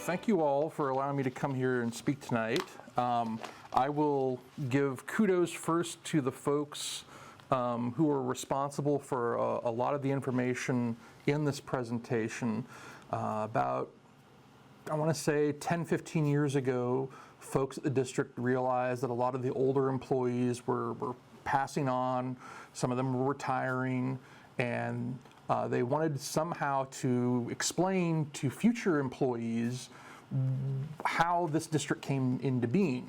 thank you all for allowing me to come here and speak tonight. I will give kudos first to the folks who are responsible for a lot of the information in this presentation. About, I want to say 10, 15 years ago, folks at the district realized that a lot of the older employees were passing on, some of them were retiring, and they wanted somehow to explain to future employees how this district came into being,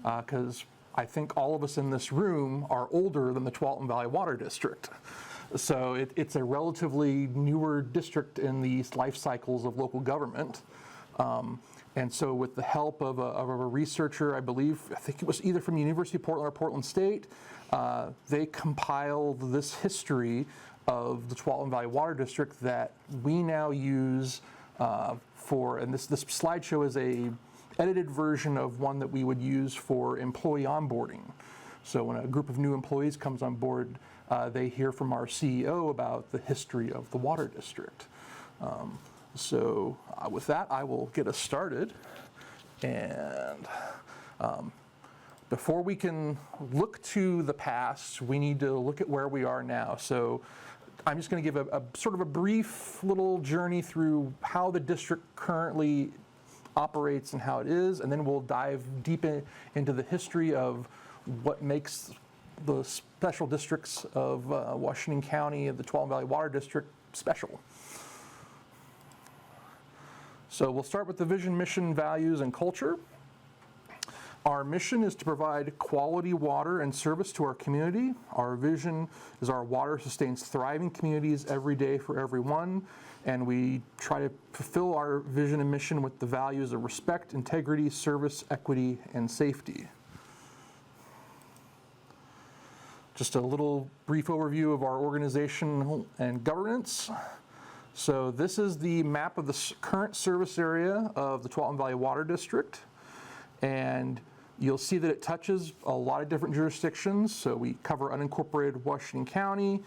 because I think all of us in this room are older than the Tualatin Valley Water District. So it's a relatively newer district in the life cycles of local government. And so with the help of a researcher, I think it was either from the University of Portland or Portland State, they compiled this history of the Tualatin Valley Water District that we now use and this slideshow is a edited version of one that we would use for employee onboarding. So when a group of new employees comes on board, they hear from our CEO about the history of the water district. With that, I will get us started. And before we can look to the past, we need to look at where we are now. So I'm just going to give a sort of a brief little journey through how the district currently operates and how it is, and then we'll dive deep into the history of what makes the special districts of Washington County and the Tualatin Valley Water District special. So we'll start with the vision, mission, values, and culture. Our mission is to provide quality water and service to our community. Our vision is our water sustains thriving communities every day for everyone, and we try to fulfill our vision and mission with the values of respect, integrity, service, equity, and safety. Just a little brief overview of our organization and governance. So this is the map of the current service area of the Tualatin Valley Water District, and you'll see that it touches a lot of different jurisdictions. So we cover unincorporated Washington County,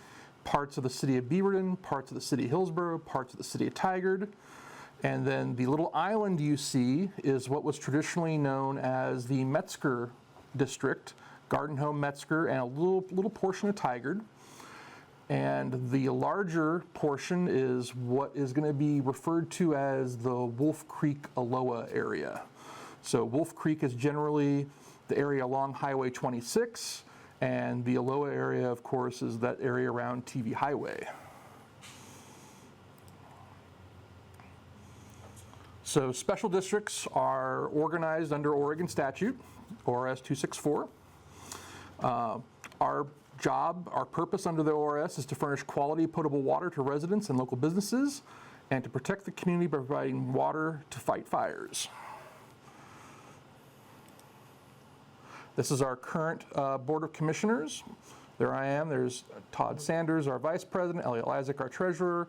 parts of the city of Beaverton, parts of the city of Hillsborough, parts of the city of Tigard. And then the little island you see is what was traditionally known as the Metzger District, Garden Home, Metzger, and a little portion of Tigard. And the larger portion is what is going to be referred to as the Wolf Creek Aloha area. So Wolf Creek is generally the area along Highway 26, and the Aloha area, of course, is that area around TV Highway. So special districts are organized under Oregon statute, ORS 264. Our purpose under the ORS is to furnish quality potable water to residents and local businesses, and to protect the community by providing water to fight fires. This is our current Board of Commissioners. There I am. There's Todd Sanders, our Vice President, Elliot Lysak, our Treasurer,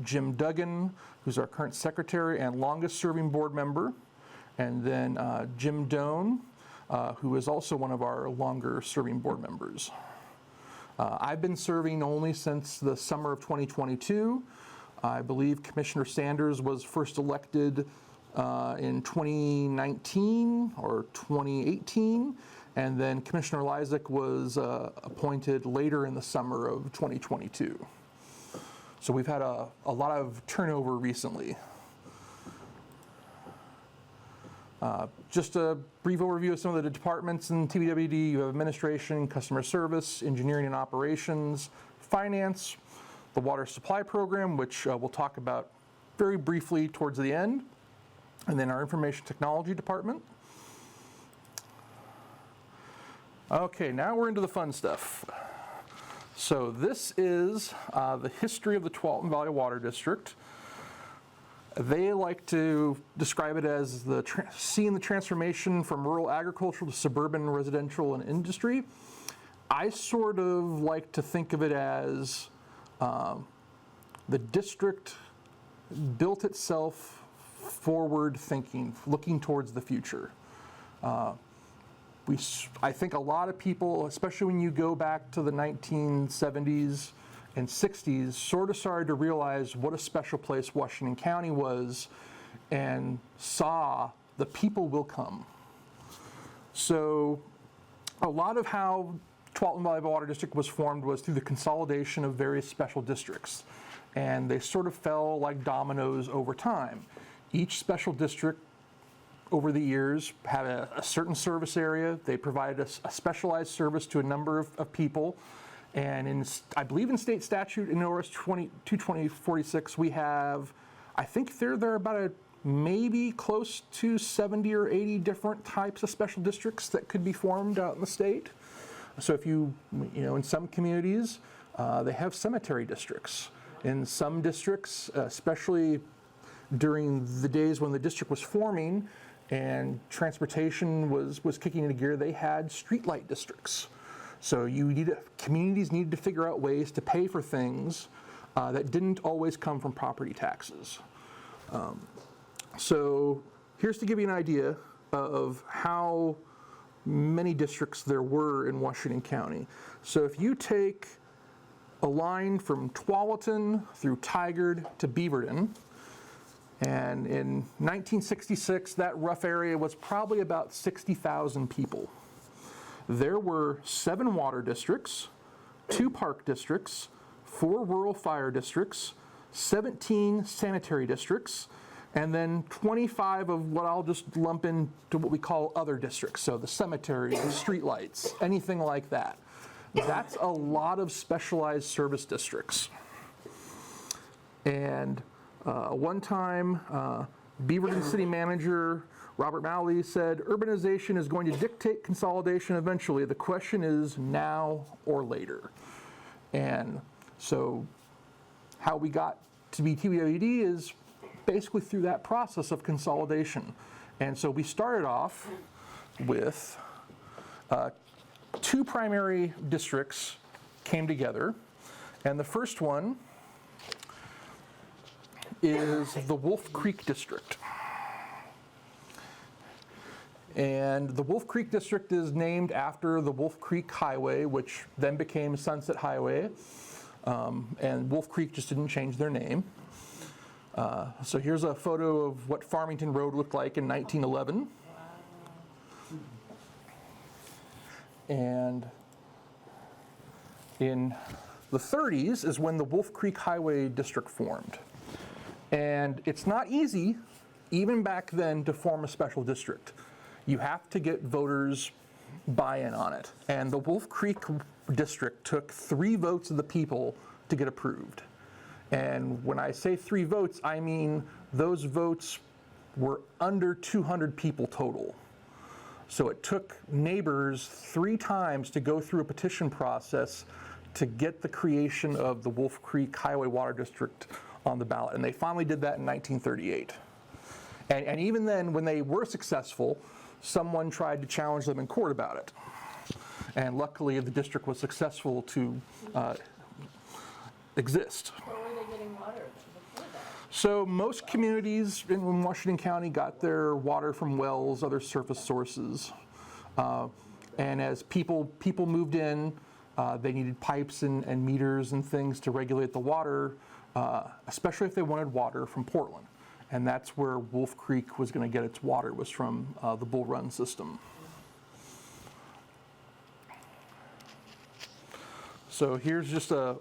Jim Duggan, who's our current Secretary and longest serving board member, and then Jim Doan, who is also one of our longer serving board members. I've been serving only since the summer of 2022. I believe Commissioner Sanders was first elected in 2019 or 2018, and then Commissioner Lysak was appointed later in the summer of 2022. So we've had a lot of turnover recently. Just a brief overview of some of the departments in TVWD. You have administration, customer service, engineering and operations, finance, the water supply program, which we'll talk about very briefly towards the end, and then our information technology department. Okay, now we're into the fun stuff. So this is the history of the Tualatin Valley Water District. They like to describe it as seeing the transformation from rural agriculture to suburban residential and industry. I sort of like to think of it as the district built itself forward thinking, looking towards the future. I think a lot of people, especially when you go back to the 1970s and 60s, sort of started to realize what a special place Washington County was and saw the people will come. So a lot of how Tualatin Valley Water District was formed was through the consolidation of various special districts. And they sort of fell like dominoes over time. Each special district over the years had a certain service area. They provided a specialized service to a number of people. And I believe in state statute in ORS 22046, we have, I think there are about maybe close to 70 or 80 different types of special districts that could be formed out in the state. So if in some communities, they have cemetery districts. In some districts, especially during the days when the district was forming and transportation was kicking into gear, they had streetlight districts. So communities needed to figure out ways to pay for things that didn't always come from property taxes. So here's to give you an idea of how many districts there were in Washington County. So if you take a line from Tualatin through Tigard to Beaverton, and in 1966, that rough area was probably about 60,000 people. There were 7 water districts, 2 park districts, 4 rural fire districts, 17 sanitary districts, and then 25 of what I'll just lump into what we call other districts. So the cemeteries, the streetlights, anything like that. That's a lot of specialized service districts. And one time, Beaverton City Manager Robert Malley said, "Urbanization is going to dictate consolidation eventually. The question is now or later." And so how we got to be TVWD is basically through that process of consolidation. And so we started off with 2 primary districts came together. And the first one is the Wolf Creek District. And the Wolf Creek District is named after the Wolf Creek Highway, which then became Sunset Highway. And Wolf Creek just didn't change their name. So here's a photo of what Farmington Road looked like in 1911. And in the 30s is when the Wolf Creek Highway District formed. And it's not easy, even back then, to form a special district. You have to get voters' buy-in on it. And the Wolf Creek District took 3 votes of the people to get approved. And when I say 3 votes, I mean those votes were under 200 people total. So it took neighbors 3 times to go through a petition process to get the creation of the Wolf Creek Highway Water District on the ballot. And they finally did that in 1938. And even then, when they were successful, someone tried to challenge them in court about it. And luckily, the district was successful to exist. Where were they getting water before that? So most communities in Washington County got their water from wells, other surface sources. And as people moved in, they needed pipes and meters and things to regulate the water, especially if they wanted water from Portland. And that's where Wolf Creek was going to get its water, was from the Bull Run system. So here's just a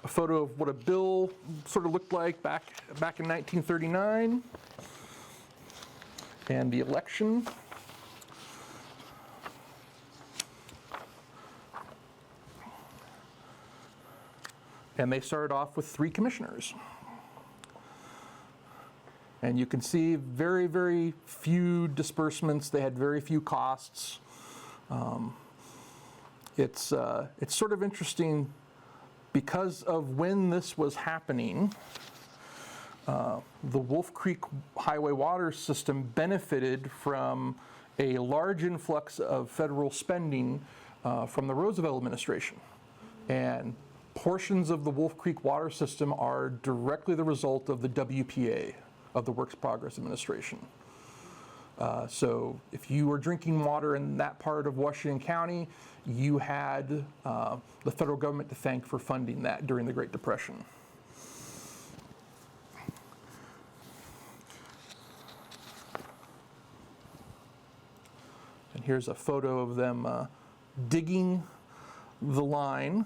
photo of what a bill sort of looked like back in 1939 and the election. And they started off with 3 commissioners. And you can see very, very few disbursements. They had very few costs. It's sort of interesting because of when this was happening. The Wolf Creek Highway Water System benefited from a large influx of federal spending from the Roosevelt administration. And portions of the Wolf Creek Water System are directly the result of the WPA, of the Works Progress Administration. So if you were drinking water in that part of Washington County, you had the federal government to thank for funding that during the Great Depression. Here's a photo of them digging the line,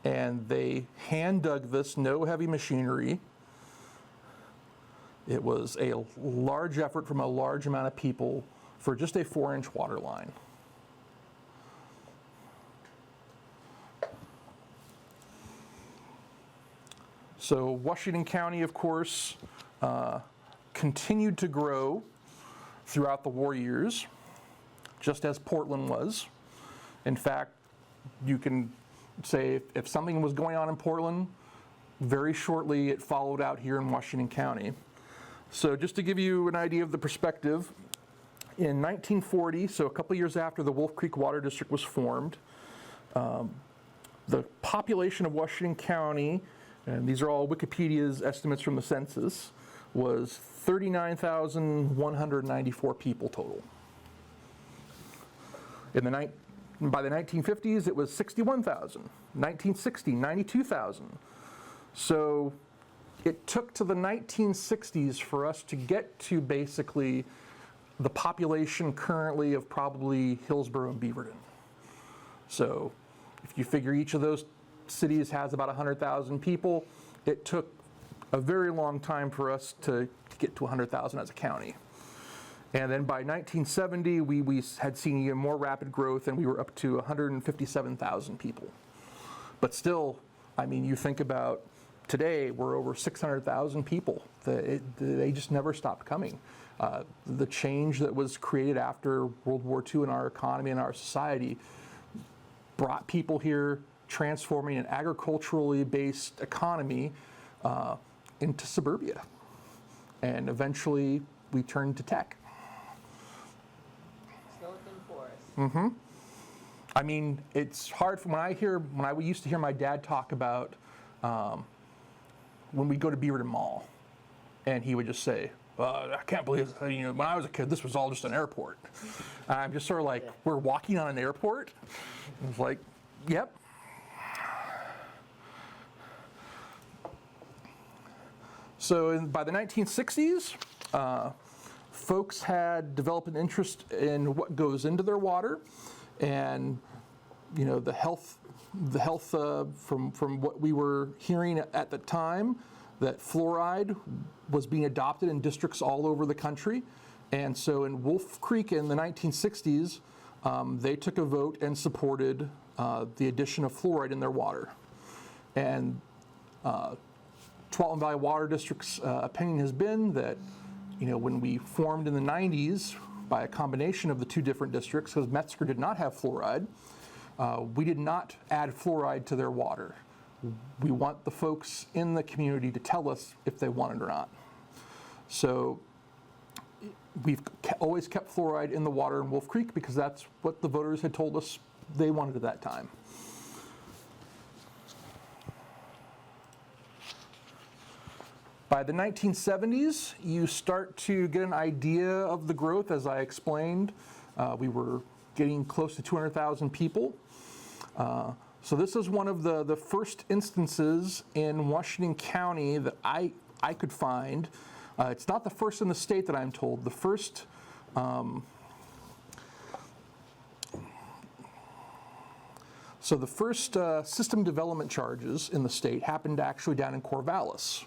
and they hand dug this, no heavy machinery. It was a large effort from a large amount of people for just a 4-inch water line. So Washington County, of course, continued to grow throughout the war years, just as Portland was. In fact, you can say if something was going on in Portland, very shortly it followed out here in Washington County. So just to give you an idea of the perspective, in 1940, so a couple years after the Wolf Creek Water District was formed, the population of Washington County, and these are all Wikipedia's estimates from the census, was 39,194 people total. By the 1950s, it was 61,000. 1960, 92,000. So it took to the 1960s for us to get to basically the population currently of probably Hillsborough and Beaverton. So if you figure each of those cities has about 100,000 people, it took a very long time for us to get to 100,000 as a county. And then by 1970, we had seen even more rapid growth, and we were up to 157,000 people. But still, I mean, you think about today, we're over 600,000 people. They just never stopped coming. The change that was created after World War II in our economy and our society brought people here, transforming an agriculturally based economy into suburbia. And eventually, we turned to tech. Silicon Forest. Mm-hmm. I mean, it's hard when I used to hear my dad talk about when we go to Beaverton Mall, and he would just say, I can't believe it. You know, when I was a kid, this was all just an airport. I'm just sort of like, we're walking on an airport? It's like, yep. So by the 1960s, folks had developed an interest in what goes into their water, and you know, the health from what we were hearing at the time, that fluoride was being adopted in districts all over the country. And so in Wolf Creek in the 1960s, they took a vote and supported the addition of fluoride in their water. And Tualatin Valley Water District's opinion has been that, you know, when we formed in the 90s by a combination of the two different districts, because Metzger did not have fluoride, we did not add fluoride to their water. We want the folks in the community to tell us if they want it or not. So we've always kept fluoride in the water in Wolf Creek because that's what the voters had told us they wanted at that time. By the 1970s, you start to get an idea of the growth. As I explained, we were getting close to 200,000 people. So this is one of the first instances in Washington County that I could find. It's not the first in the state that I'm told. The first system development charges in the state happened actually down in Corvallis.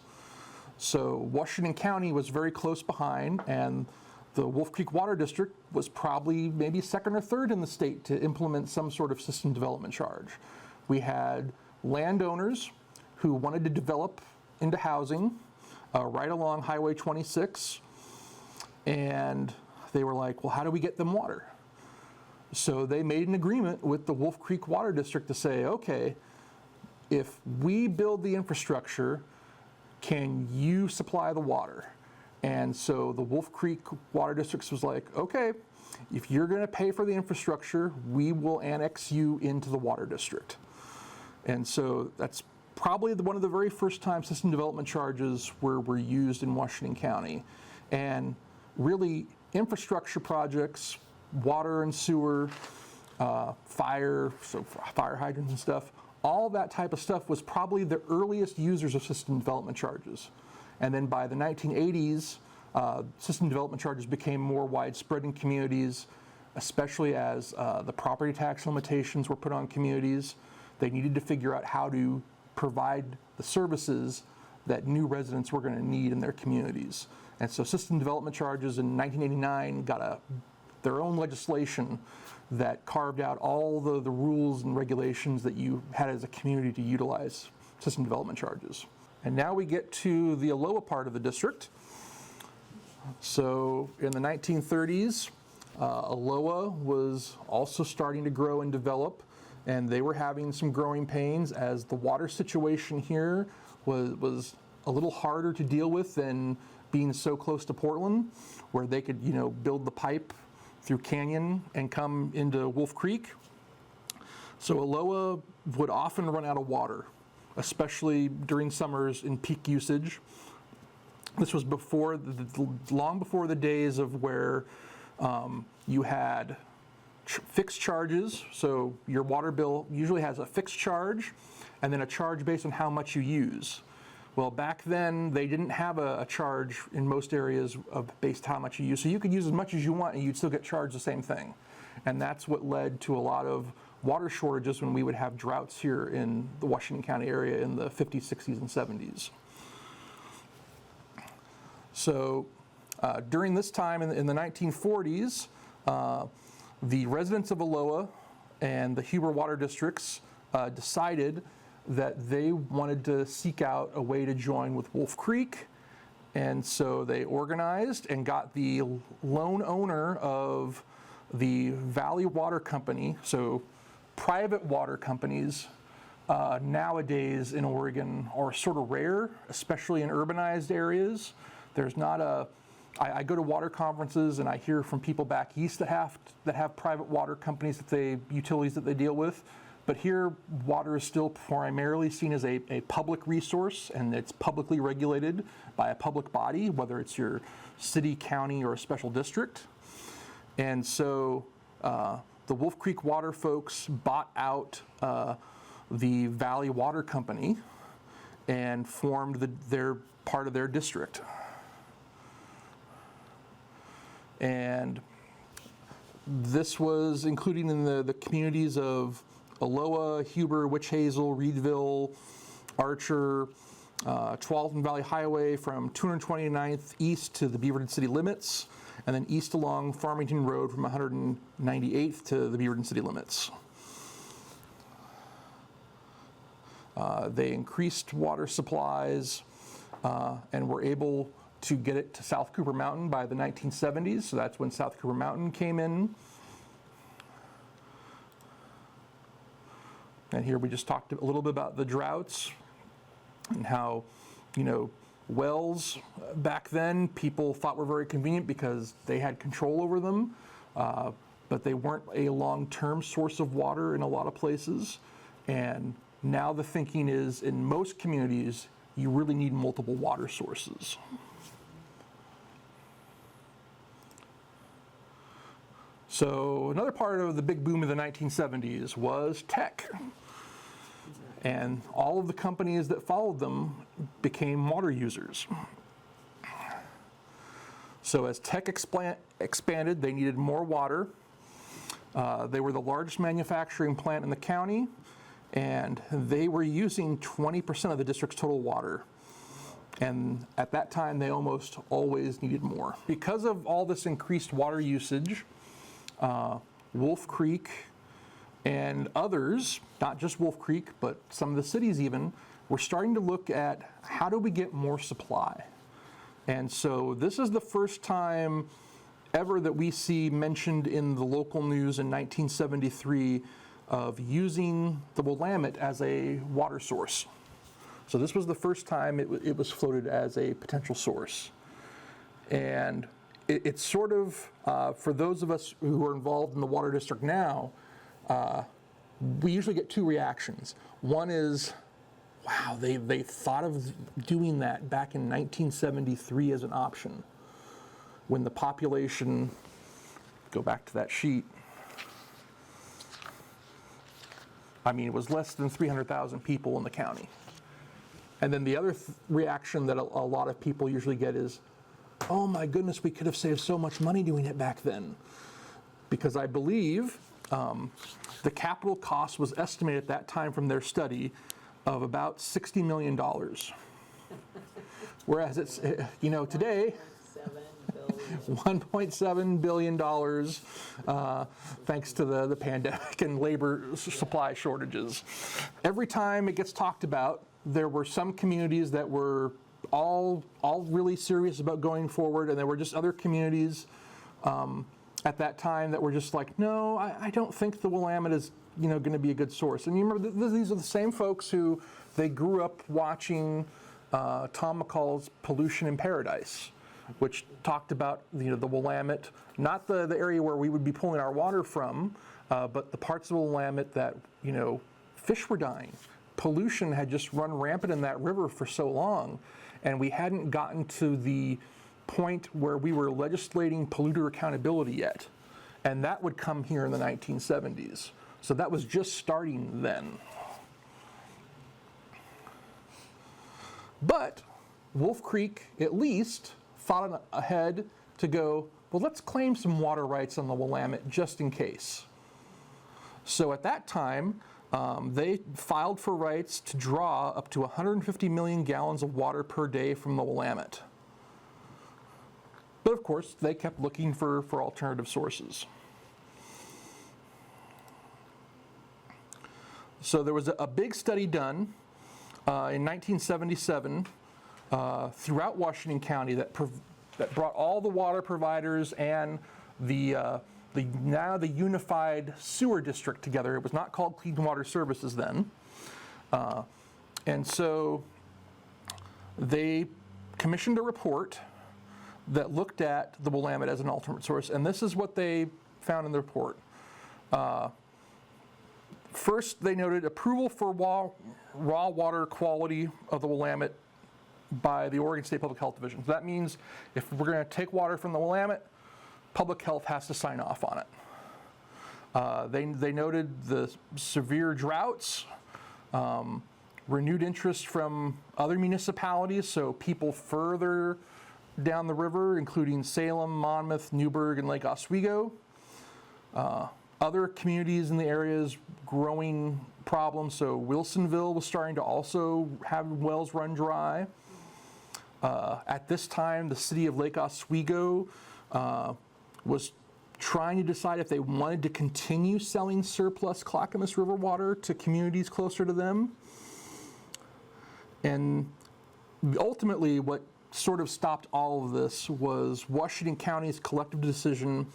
So Washington County was very close behind, and the Wolf Creek Water District was probably maybe second or third in the state to implement some sort of system development charge. We had landowners who wanted to develop into housing right along Highway 26, and they were like, well, how do we get them water? So they made an agreement with the Wolf Creek Water District to say, okay, if we build the infrastructure, can you supply the water? And so the Wolf Creek Water District was like, okay, if you're going to pay for the infrastructure, we will annex you into the water district. And so that's probably one of the very first time system development charges were used in Washington County. And really, infrastructure projects, water and sewer, fire hydrants and stuff, all that type of stuff was probably the earliest users of system development charges. And then by the 1980s, system development charges became more widespread in communities. especially as the property tax limitations were put on communities. They needed to figure out how to provide the services that new residents were going to need in their communities. And so system development charges in 1989 got their own legislation that carved out all the rules and regulations that you had as a community to utilize system development charges. And now we get to the ALOA part of the district. So in the 1930s, ALOA was also starting to grow and develop, and they were having some growing pains as the water situation here was a little harder to deal with than being so close to Portland, where they could, build the pipe through Canyon and come into Wolf Creek. So ALOA would often run out of water, especially during summers in peak usage. This was long before the days of where you had fixed charges. So your water bill usually has a fixed charge and then a charge based on how much you use. Well, back then, they didn't have a charge in most areas based on how much you use. So you could use as much as you want and you'd still get charged the same thing. And that's what led to a lot of water shortages when we would have droughts here in the Washington County area in the 50s, 60s, and 70s. So during this time in the 1940s, the residents of ALOA and the Huber water districts decided that they wanted to seek out a way to join with Wolf Creek. And so they organized and got the lone owner of the Valley Water Company. So private water companies nowadays in Oregon are sort of rare, especially in urbanized areas. There's not I go to water conferences and I hear from people back east that have private water companies utilities that they deal with. But here, water is still primarily seen as a public resource, and it's publicly regulated by a public body, whether it's your city, county, or a special district. And so the Wolf Creek Water folks bought out the Valley Water Company and formed their part of their district. And this was including in the communities of ALOA, Huber, Witch Hazel, Reedville, Archer, Tualatin Valley Highway from 229th east to the Beaverton city limits, and then east along Farmington Road from 198th to the Beaverton city limits. They increased water supplies and were able to get it to South Cooper Mountain by the 1970s, so that's when South Cooper Mountain came in. And here we just talked a little bit about the droughts and how, wells back then people thought were very convenient because they had control over them, but they weren't a long-term source of water in a lot of places. And now the thinking is in most communities, you really need multiple water sources. So another part of the big boom of the 1970s was tech. And all of the companies that followed them became water users. So as tech expanded, they needed more water. They were the largest manufacturing plant in the county, and they were using 20% of the district's total water. And at that time, they almost always needed more. Because of all this increased water usage, Wolf Creek and others, not just Wolf Creek, but some of the cities even, were starting to look at how do we get more supply. And so this is the first time ever that we see mentioned in the local news in 1973 of using the Willamette as a water source. So this was the first time it was floated as a potential source. And it's sort of, for those of us who are involved in the water district now, we usually get two reactions. One is, wow, they thought of doing that back in 1973 as an option, when the population, go back to that sheet, it was less than 300,000 people in the county. And then the other reaction that a lot of people usually get is, oh my goodness, we could have saved so much money doing it back then. because I believe the capital cost was estimated at that time from their study of about $60 million. Whereas it's, today, 1.7 billion dollars, thanks to the pandemic and labor supply shortages. Every time it gets talked about, there were some communities that were all really serious about going forward, and there were just other communities at that time that were just like, no, I don't think the Willamette is going to be a good source. And you remember, these are the same folks who they grew up watching Tom McCall's Pollution in Paradise, which talked about the Willamette, not the area where we would be pulling our water from, but the parts of the Willamette that fish were dying. Pollution had just run rampant in that river for so long, and we hadn't gotten to the point where we were legislating polluter accountability yet, and that would come here in the 1970s. So that was just starting then. But Wolf Creek at least thought ahead to go, well, let's claim some water rights on the Willamette just in case. So at that time, they filed for rights to draw up to 150 million gallons of water per day from the Willamette. But of course, they kept looking for alternative sources. So there was a big study done in 1977 throughout Washington County that brought all the water providers and the unified sewer district together. It was not called Clean Water Services then. And so they commissioned a report that looked at the Willamette as an alternate source, and this is what they found in the report. First, they noted approval for raw water quality of the Willamette by the Oregon State Public Health Division. So that means if we're going to take water from the Willamette, Public Health has to sign off on it. They noted the severe droughts, renewed interest from other municipalities, so people further down the river, including Salem, Monmouth, Newburgh, and Lake Oswego. Other communities in the area's growing problems, so Wilsonville was starting to also have wells run dry. At this time, the city of Lake Oswego was trying to decide if they wanted to continue selling surplus Clackamas River water to communities closer to them. And ultimately, what sort of stopped all of this was Washington County's collective decision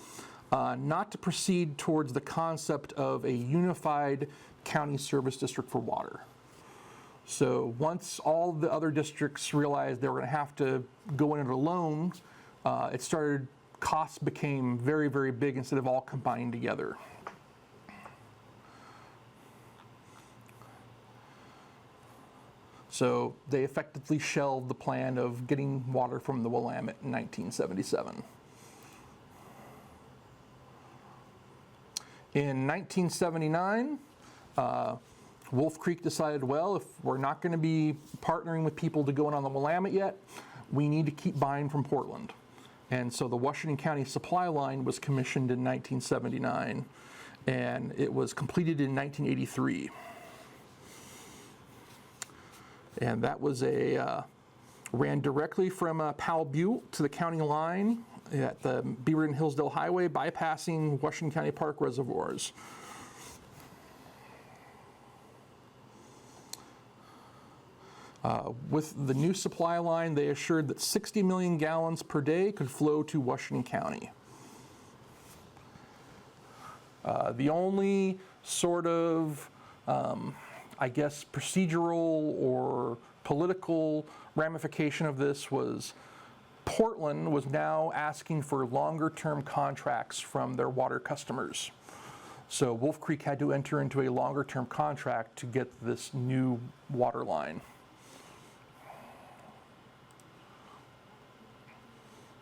not to proceed towards the concept of a unified county service district for water. So once all the other districts realized they were going to have to go in it alone, costs became very, very big instead of all combining together. So they effectively shelved the plan of getting water from the Willamette in 1977. In 1979, Wolf Creek decided, well, if we're not going to be partnering with people to go in on the Willamette yet, we need to keep buying from Portland. And so the Washington County supply line was commissioned in 1979, and it was completed in 1983. And that was ran directly from Powell Butte to the county line at the Beaverton Hillsdale Highway, bypassing Washington County Park reservoirs. With the new supply line, they assured that 60 million gallons per day could flow to Washington County. The only sort of, procedural or political ramification of this was Portland was now asking for longer-term contracts from their water customers. So Wolf Creek had to enter into a longer-term contract to get this new water line.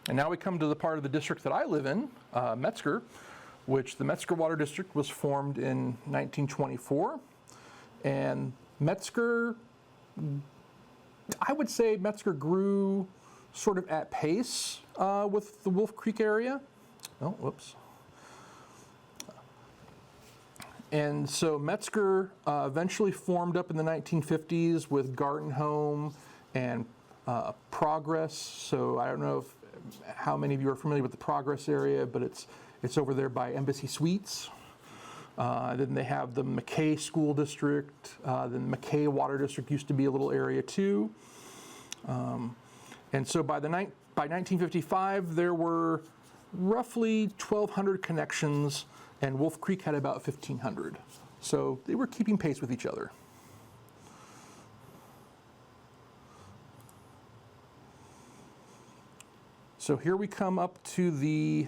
And now we come to the part of the district that I live in, Metzger, which the Metzger Water District was formed in 1924. And Metzger, I would say Metzger grew sort of at pace with the Wolf Creek area. Oh, whoops. And so Metzger eventually formed up in the 1950s with Garden Home and Progress. So I don't know how many of you are familiar with the Progress area, but it's over there by Embassy Suites. Then they have the McKay School District. Then McKay Water District used to be a little area too. And so by 1955, there were roughly 1,200 connections, and Wolf Creek had about 1,500. So they were keeping pace with each other. So here we come up to the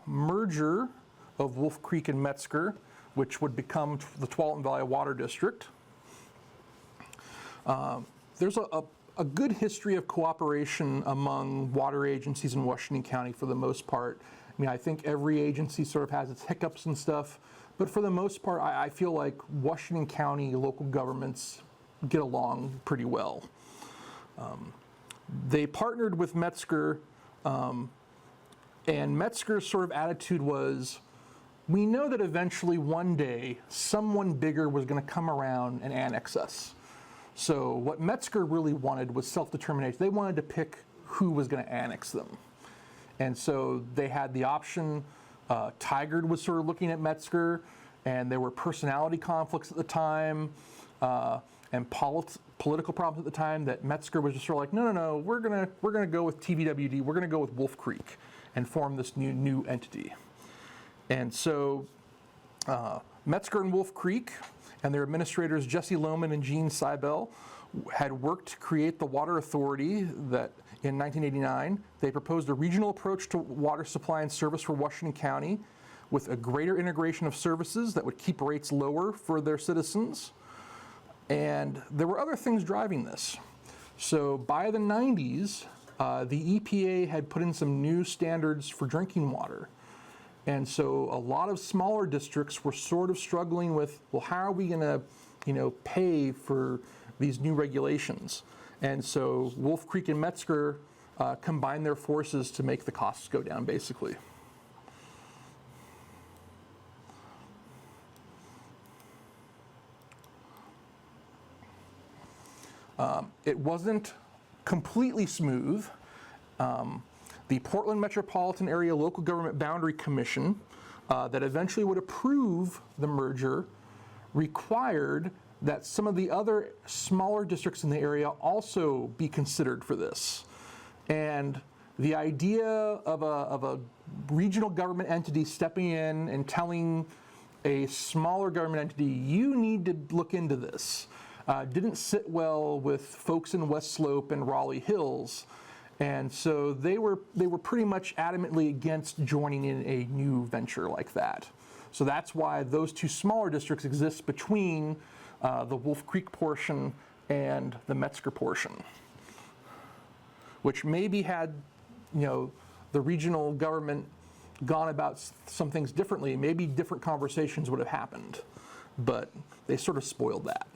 merger of Wolf Creek and Metzger, which would become the Tualatin Valley Water District. There's a good history of cooperation among water agencies in Washington County for the most part. I mean, I think every agency sort of has its hiccups and stuff, but for the most part, I feel like Washington County local governments get along pretty well. They partnered with Metzger, and Metzger's sort of attitude was, we know that eventually one day someone bigger was going to come around and annex us. So what Metzger really wanted was self-determination. They wanted to pick who was going to annex them. And so they had the option. Tigard was sort of looking at Metzger, and there were personality conflicts at the time and political problems at the time that Metzger was just sort of like, no, we're gonna go with TVWD. We're gonna go with Wolf Creek and form this new entity. And so Metzger and Wolf Creek and their administrators Jesse Lohman and Gene Seibel had worked to create the Water Authority that in 1989. They proposed a regional approach to water supply and service for Washington County with a greater integration of services that would keep rates lower for their citizens. And there were other things driving this. So by the 90s, the EPA had put in some new standards for drinking water. And so a lot of smaller districts were sort of struggling with, well, how are we going to, pay for these new regulations? And so Wolf Creek and Metzger combined their forces to make the costs go down, basically. It wasn't completely smooth. The Portland Metropolitan Area Local Government Boundary Commission that eventually would approve the merger required that some of the other smaller districts in the area also be considered for this. And the idea of a regional government entity stepping in and telling a smaller government entity, you need to look into this, didn't sit well with folks in West Slope and Raleigh Hills. And so they were pretty much adamantly against joining in a new venture like that. So that's why those two smaller districts exist between the Wolf Creek portion and the Metzger portion, which maybe had, the regional government gone about some things differently, maybe different conversations would have happened, but they sort of spoiled that.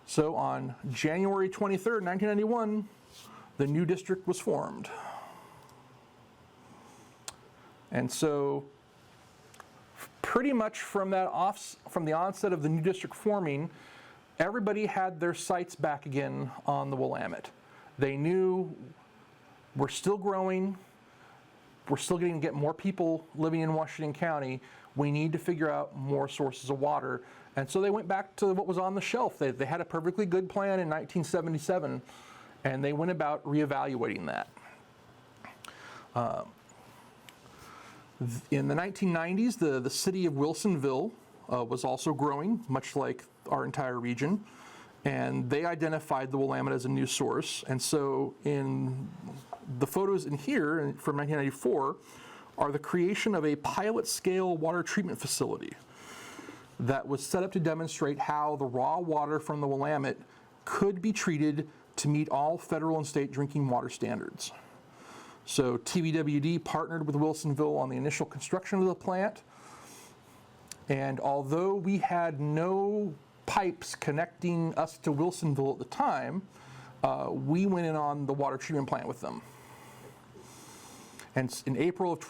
So on January 23rd, 1991, the new district was formed. And so pretty much from the onset of the new district forming, everybody had their sights back again on the Willamette. They knew we're still growing, we're still getting to get more people living in Washington County, we need to figure out more sources of water. And so they went back to what was on the shelf. They had a perfectly good plan in 1977, and they went about reevaluating that. In the 1990s, the city of Wilsonville was also growing, much like our entire region, and they identified the Willamette as a new source. And so in the photos in here from 1994 are the creation of a pilot-scale water treatment facility that was set up to demonstrate how the raw water from the Willamette could be treated to meet all federal and state drinking water standards. So TVWD partnered with Wilsonville on the initial construction of the plant, and although we had no pipes connecting us to Wilsonville at the time, we went in on the water treatment plant with them. And in April of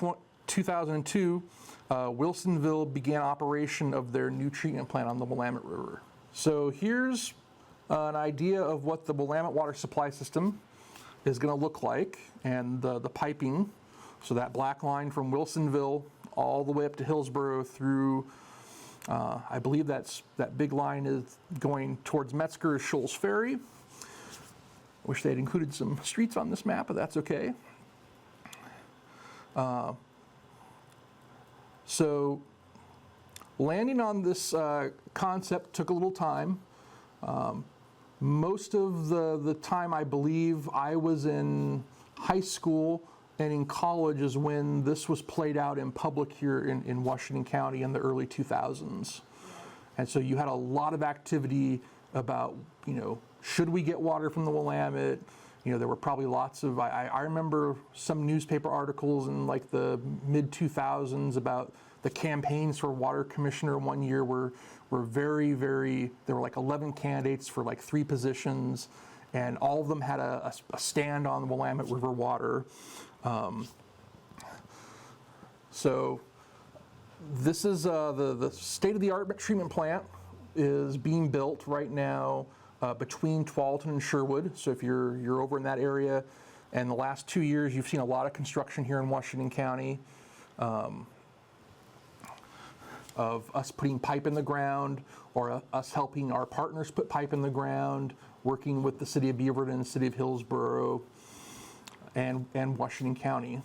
2002, Wilsonville began operation of their new treatment plant on the Willamette River. So here's an idea of what the Willamette water supply system is going to look like, and the piping. So that black line from Wilsonville all the way up to Hillsborough through, I believe that big line is going towards Metzger, Shoals Ferry. Wish they'd included some streets on this map, but that's okay. So landing on this concept took a little time. Most of the time, I believe, I was in high school and in college is when this was played out in public here in Washington County in the early 2000s. And so you had a lot of activity about, should we get water from the Willamette? There were probably lots of, I remember some newspaper articles in like the mid-2000s about the campaigns for water commissioner one year were very, there were like 11 candidates for like 3 positions, and all of them had a stand on the Willamette River water. So this is the state-of-the-art treatment plant is being built right now between Tualatin and Sherwood. So if you're over in that area, and the last 2 years you've seen a lot of construction here in Washington County of us putting pipe in the ground, or us helping our partners put pipe in the ground, working with the city of Beaverton, city of Hillsborough, and Washington County.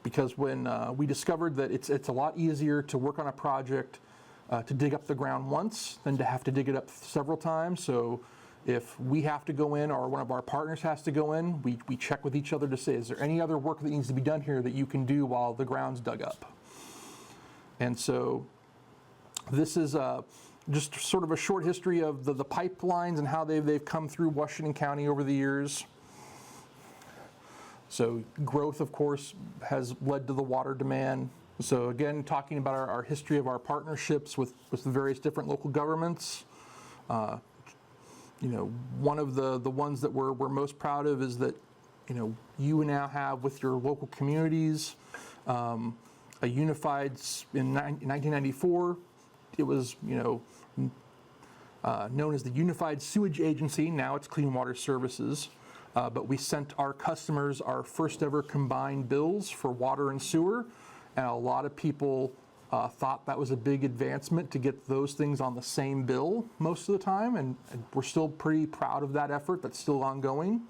Because when we discovered that it's a lot easier to work on a project to dig up the ground once than to have to dig it up several times. So if we have to go in or one of our partners has to go in, we check with each other to say, is there any other work that needs to be done here that you can do while the ground's dug up? And so this is just sort of a short history of the pipelines and how they've come through Washington County over the years. So growth, of course, has led to the water demand. So again, talking about our history of our partnerships with the various different local governments. One of the ones that we're most proud of is that, you now have with your local communities a unified, in 1994, it was, known as the Unified Sewage Agency. Now it's Clean Water Services. But we sent our customers our first ever combined bills for water and sewer. And a lot of people thought that was a big advancement to get those things on the same bill most of the time. And we're still pretty proud of that effort. That's still ongoing.